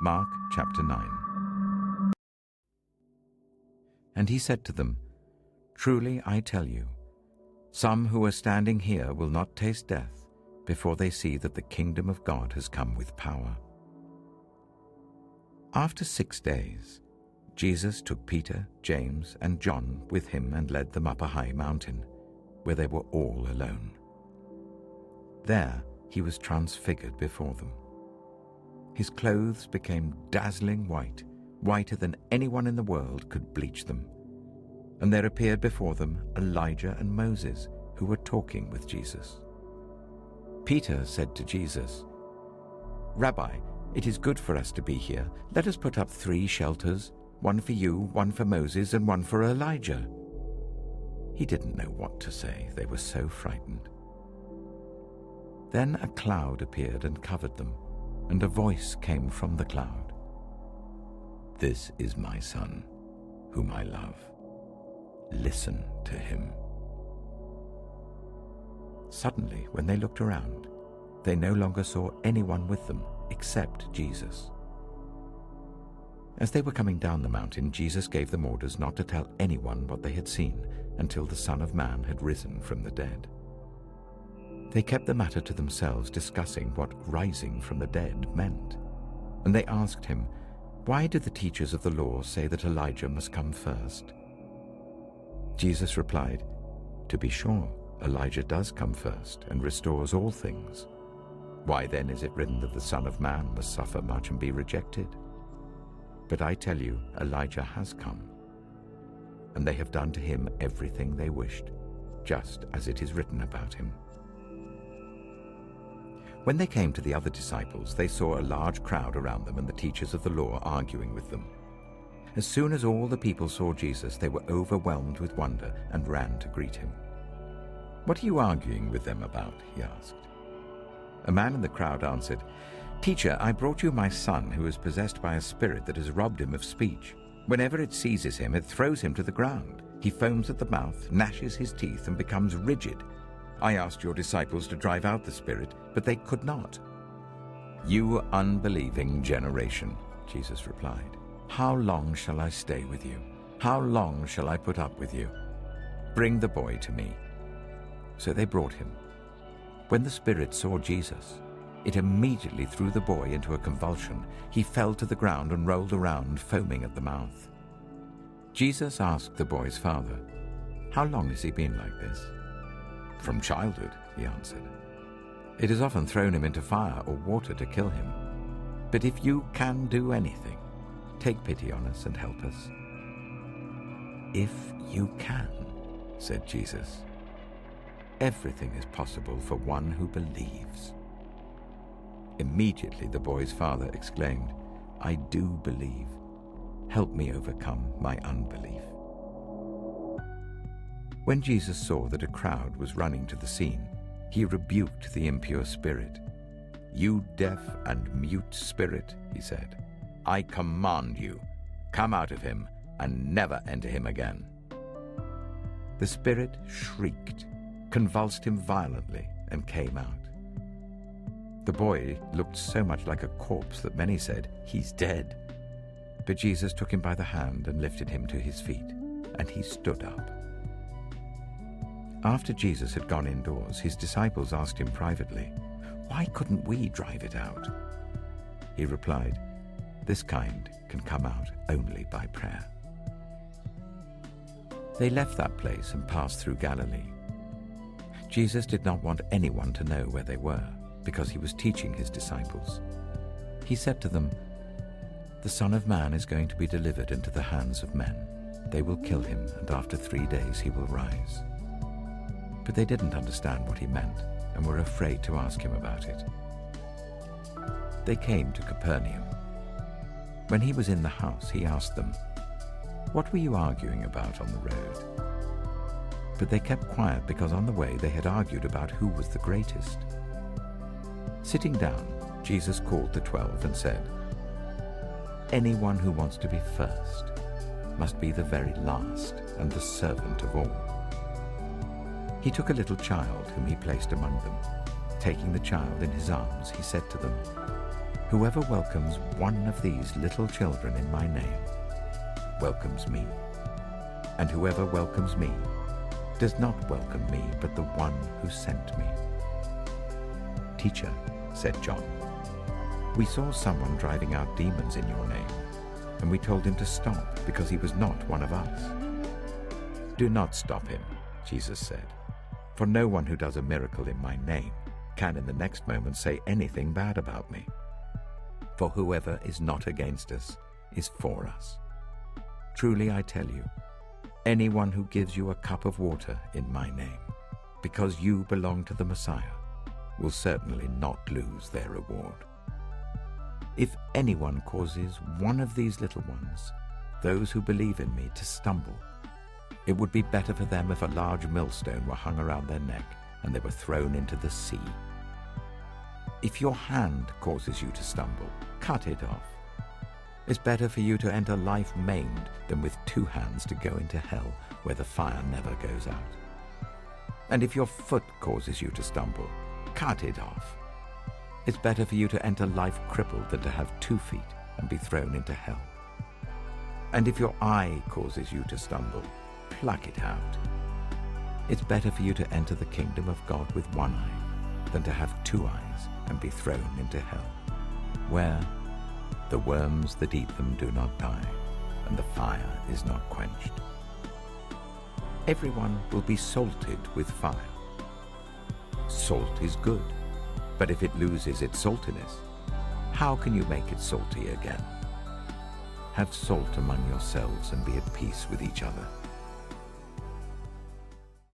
Mark chapter 9. And he said to them, "Truly I tell you, some who are standing here will not taste death before they see that the kingdom of God has come with power." After 6 days, Jesus took Peter, James, and John with him and led them up a high mountain, where they were all alone. There he was transfigured before them. His clothes became dazzling white, whiter than anyone in the world could bleach them. And there appeared before them Elijah and Moses, who were talking with Jesus. Peter said to Jesus, "Rabbi, it is good for us to be here. Let us put up 3 shelters, one for you, one for Moses, and one for Elijah." He didn't know what to say. They were so frightened. Then a cloud appeared and covered them, and a voice came from the cloud. "This is my son, whom I love. Listen to him." Suddenly, when they looked around, they no longer saw anyone with them except Jesus. As they were coming down the mountain, Jesus gave them orders not to tell anyone what they had seen until the Son of Man had risen from the dead. They kept the matter to themselves, discussing what rising from the dead meant. And they asked him, "Why do the teachers of the law say that Elijah must come first?" Jesus replied, "To be sure, Elijah does come first and restores all things. Why then is it written that the Son of Man must suffer much and be rejected? But I tell you, Elijah has come, and they have done to him everything they wished, just as it is written about him." When they came to the other disciples, they saw a large crowd around them and the teachers of the law arguing with them. As soon as all the people saw Jesus, they were overwhelmed with wonder and ran to greet him. "What are you arguing with them about?" he asked. A man in the crowd answered, "Teacher, I brought you my son who is possessed by a spirit that has robbed him of speech. Whenever it seizes him, it throws him to the ground. He foams at the mouth, gnashes his teeth, and becomes rigid. I asked your disciples to drive out the spirit, but they could not." "You unbelieving generation," Jesus replied, "how long shall I stay with you? How long shall I put up with you? Bring the boy to me." So they brought him. When the spirit saw Jesus, it immediately threw the boy into a convulsion. He fell to the ground and rolled around, foaming at the mouth. Jesus asked the boy's father, "How long has he been like this?" "From childhood," he answered. "It has often thrown him into fire or water to kill him. But if you can do anything, take pity on us and help us." "If you can," said Jesus. "Everything is possible for one who believes." Immediately the boy's father exclaimed, "I do believe. Help me overcome my unbelief." When Jesus saw that a crowd was running to the scene, he rebuked the impure spirit. "You deaf and mute spirit," he said, "I command you, come out of him and never enter him again." The spirit shrieked, convulsed him violently, and came out. The boy looked so much like a corpse that many said, "He's dead." But Jesus took him by the hand and lifted him to his feet, and he stood up. After Jesus had gone indoors, his disciples asked him privately, "Why couldn't we drive it out?" He replied, "This kind can come out only by prayer." They left that place and passed through Galilee. Jesus did not want anyone to know where they were, because he was teaching his disciples. He said to them, "The Son of Man is going to be delivered into the hands of men. They will kill him, and after 3 days he will rise." But they didn't understand what he meant and were afraid to ask him about it. They came to Capernaum. When he was in the house, he asked them, "What were you arguing about on the road?" But they kept quiet because on the way they had argued about who was the greatest. Sitting down, Jesus called the 12 and said, "Anyone who wants to be first must be the very last and the servant of all." He took a little child whom he placed among them. Taking the child in his arms, he said to them, Whoever welcomes one of these little children in my name welcomes me. And whoever welcomes me does not welcome me, but the one who sent me." "Teacher," said John, "we saw someone driving out demons in your name, and we told him to stop because he was not one of us." "Do not stop him," Jesus said, "for no one who does a miracle in my name can in the next moment say anything bad about me. For whoever is not against us is for us. Truly I tell you, anyone who gives you a cup of water in my name, because you belong to the Messiah, will certainly not lose their reward. If anyone causes one of these little ones, those who believe in me, to stumble, it would be better for them if a large millstone were hung around their neck and they were thrown into the sea. If your hand causes you to stumble, cut it off. It's better for you to enter life maimed than with 2 hands to go into hell, where the fire never goes out. And if your foot causes you to stumble, cut it off. It's better for you to enter life crippled than to have 2 feet and be thrown into hell. And if your eye causes you to stumble, pluck it out. It's better for you to enter the kingdom of God with 1 eye than to have 2 eyes and be thrown into hell, where the worms that eat them do not die, and the fire is not quenched. Everyone will be salted with fire. Salt is good, but if it loses its saltiness, how can you make it salty again? Have salt among yourselves and be at peace with each other.